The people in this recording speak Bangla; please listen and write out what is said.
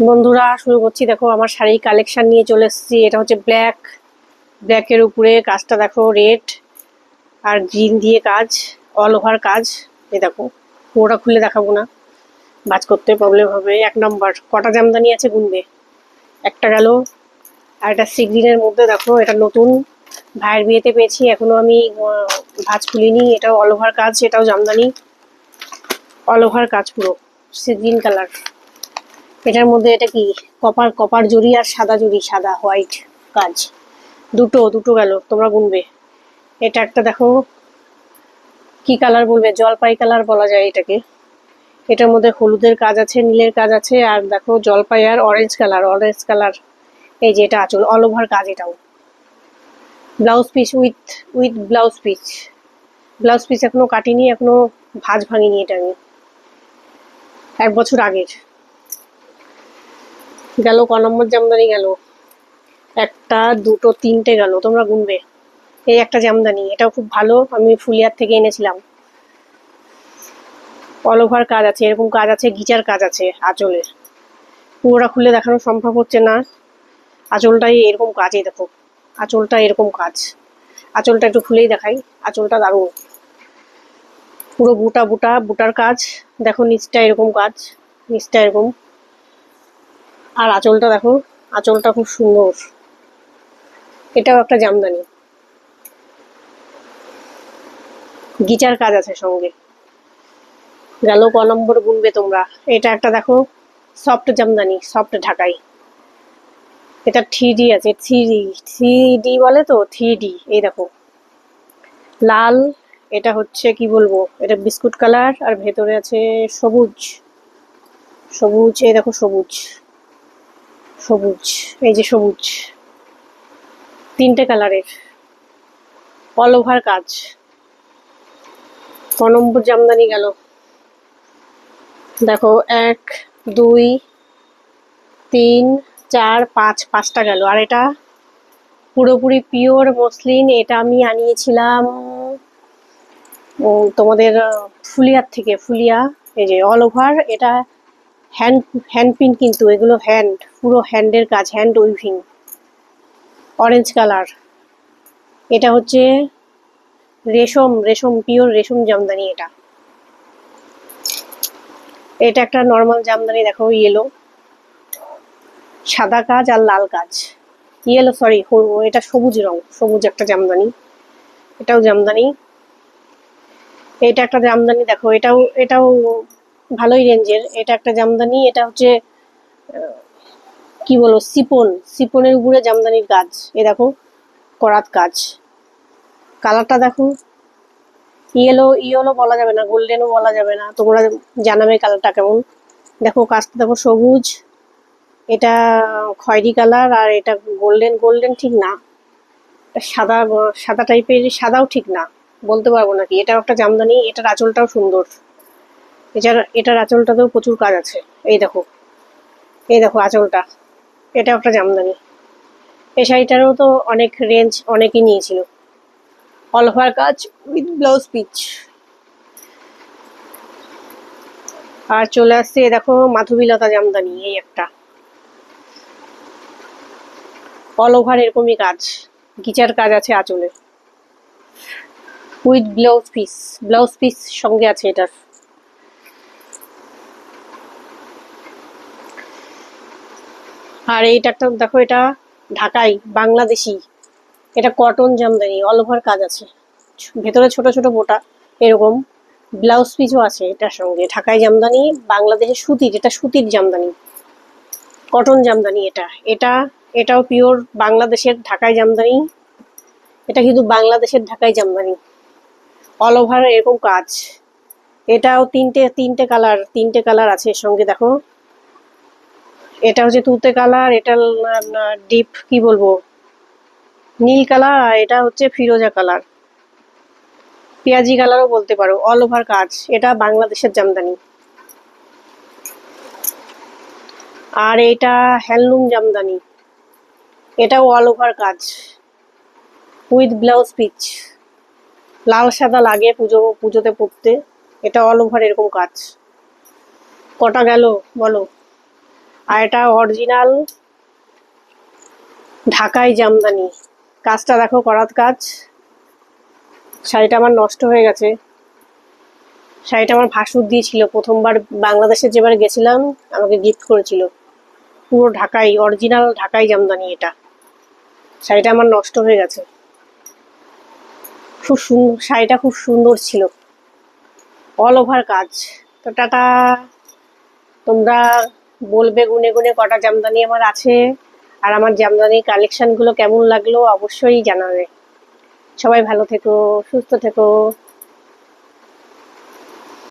বন্ধুরা শুরু করছি। দেখো আমার শাড়ি কালেকশন নিয়ে চলে এসেছি। এটা হচ্ছে ব্ল্যাকের উপরে কাজটা দেখো রেড আর গ্রিন দিয়ে কাজ, অল ওভার কাজ। এই দেখো, পুরোটা খুলে দেখাবো না, ভাঁজ করতে প্রবলেম হবে। 1 নম্বর, কটা জামদানি আছে গুনবে। একটা গেল। আর এটা সি গ্রিনের মধ্যে দেখো, এটা নতুন ভাইয়ের বিয়েতে পেয়েছি, এখনো আমি ভাঁজ খুলিনি। এটাও অল ওভার কাজ, এটাও জামদানি, অল ওভার কাজ পুরো সি গ্রিন কালার। এটার মধ্যে এটা কি কপার কপার জরি আর সাদা জরি, সাদা হোয়াইট কাজ। দুটো দুটো গেল, তোমরা গুনবে। এটা একটা দেখো, কি কালার বলবে, জলপাই কালার বলা যায় এটাকে। এটার মধ্যে হলুদের কাজ আছে, নীলের কাজ আছে, আর দেখো জলপাই আর অরেঞ্জ কালার। এই যে এটা আঁচল, অল ওভার কাজ। এটাও blouse piece with blouse piece এখনো কাটিনি, এখনো ভাঁজ ভাঙিনি। এটা আমি 1 বছর আগের। গেল ক নম্বর জামদানি গেল, একটা দুটো তিনটে গেল, তোমরা গুনবে। এই একটা জামদানি, এটাও খুব ভালো, আমি ফুলিয়ার থেকে এনেছিলাম। অল ওভার কাজ আছে, এরকম কাজ আছে, গিচার কাজ আছে আঁচলে। পুরোটা খুলে দেখানো সম্ভব হচ্ছে না। আঁচলটাই এরকম কাজ, এই দেখো আঁচলটা এরকম কাজ। আঁচলটা একটু খুলেই দেখাই, আঁচলটা দারুণ, পুরো বুটার কাজ। দেখো নিচটা এরকম কাজ, নিচটা এরকম। আর আঁচলটা দেখো, আঁচলটা খুব সুন্দর। এটাও একটা জামদানি, গিচার কাজ আছে সঙ্গে। গেল ক নম্বর গুনবে তোমরা। এটা একটা দেখো, সফট জামদানি, সফট ঢাকাই। এটা 3D আছে, থ্রি ডি বলে তো, 3D। এই দেখো লাল, এটা হচ্ছে কি বলবো, এটা বিস্কুট কালার, আর ভেতরে আছে সবুজ সবুজ। এই দেখো সবুজ সবুজ, এই যে সবুজ, তিনটে কালারের, অল ওভার কাজ। ক নম্বর জামদানি গেল, দেখো 1 2 3 4 5, পাঁচটা গেল। আর এটা পুরোপুরি পিওর মসলিন, এটা আমি আনিয়েছিলাম তোমাদের ফুলিয়ার থেকে। ফুলিয়া, এই যে অল ওভার। এটা হ্যান্ড হ্যান্ড পিন, কিন্তু এগুলো হ্যান্ড, পুরো হ্যান্ডের কাজ, হ্যান্ড উইভিং, অরেঞ্জ কালার। এটা হচ্ছে রেশম পিওর রেশম জামদানি। এটা এটা একটা নর্মাল জামদানি, দেখো ইয়েলো, সাদা কাজ আর লাল কাজ। ইয়েলো সরি, এটা সবুজ রং, সবুজ একটা জামদানি। এটাও জামদানি। এটা একটা জামদানি দেখো, এটাও ভালোই রেঞ্জের। এটা একটা জামদানি, এটা হচ্ছে কি বলবো, সিপনের উপরে জামদানির কাজ। এ দেখো করাত কাজ। কালারটা দেখো, ইয়েলো বলা যাবে না, গোল্ডেনও বলা যাবে না, তোমরা জানাবে কালারটা কেমন। দেখো কাজটা দেখো, সবুজ, এটা খয়েরি কালার, আর এটা গোল্ডেন ঠিক না, সাদা সাদা টাইপের, সাদাও ঠিক না, বলতে পারবো নাকি। এটাও একটা জামদানি। এটার আঁচলটাও সুন্দর, এটার আঁচলটাতেও প্রচুর কাজ আছে। এই দেখো, এই দেখো আঁচলটা। এটাও একটা জামদানি। এই শাড়িটারও তো অনেক রেঞ্জ, অনেকেই নিয়েছিল। অল ওভার কাজ উইথ ব্লাউজ পিচ। আর চলে আসছে দেখো মাধবীলতা জামদানি, এই একটা অল ওভার এরকমই কাজ, গিচার কাজ আছে আঁচলে, উইথ ব্লাউজ পিস সঙ্গে আছে এটার। আর এইটা একটা দেখো, এটা ঢাকাই বাংলাদেশি, এটা কটন জামদানি, অল ওভার কাজ আছে, ভেতরে ছোট ছোট বোটা এরকম। ব্লাউজ পিসও আছে এটার সঙ্গে। ঢাকাই জামদানি, বাংলাদেশের সুতির, এটা সুতির জামদানি, কটন জামদানি। এটাও পিওর বাংলাদেশের ঢাকাই জামদানি। এটা কিন্তু বাংলাদেশের ঢাকাই জামদানি, অল ওভার এরকম কাজ। এটাও তিনটে কালার আছে এর সঙ্গে। দেখো এটা হচ্ছে তুতে কালার, এটা ডিপ কি বলবো, নীল কালার, আর এটা হচ্ছে ফিরোজা কালার, পেঁয়াজি কালারও বলতে পারো। অল ওভার কাজ, এটা বাংলাদেশের জামদানি। আর এটা হ্যান্ডলুম জামদানি, এটাও অল ওভার কাজ উইথ ব্লাউজ পিচ। লাল সাদা লাগে পুজোতে পরতে। এটা অল ওভার এরকম কাজ। কটা গেল বলো। আর এটা অরিজিনাল ঢাকাই জামদানি। কাজটা দেখো, করাত কাজ। শাড়িটা আমার নষ্ট হয়ে গেছে। শাড়িটা আমার ভাসুর দিয়েছিল প্রথমবার বাংলাদেশে, যেবার গেছিলাম আমাকে গিফট করেছিল। পুরো ঢাকাই, অরিজিনাল ঢাকাই জামদানি এটা। শাড়িটা আমার নষ্ট হয়ে গেছে। খুব সুন্দর শাড়িটা, খুব সুন্দর ছিল, অল ওভার কাজ। তো টাটা। তোমরা বলবে গুনে গুনে কটা জামদানি আমার আছে, আর আমার জামদানির কালেকশনগুলো কেমন লাগলো অবশ্যই জানাবে। সবাই ভালো থেকো, সুস্থ থেকো।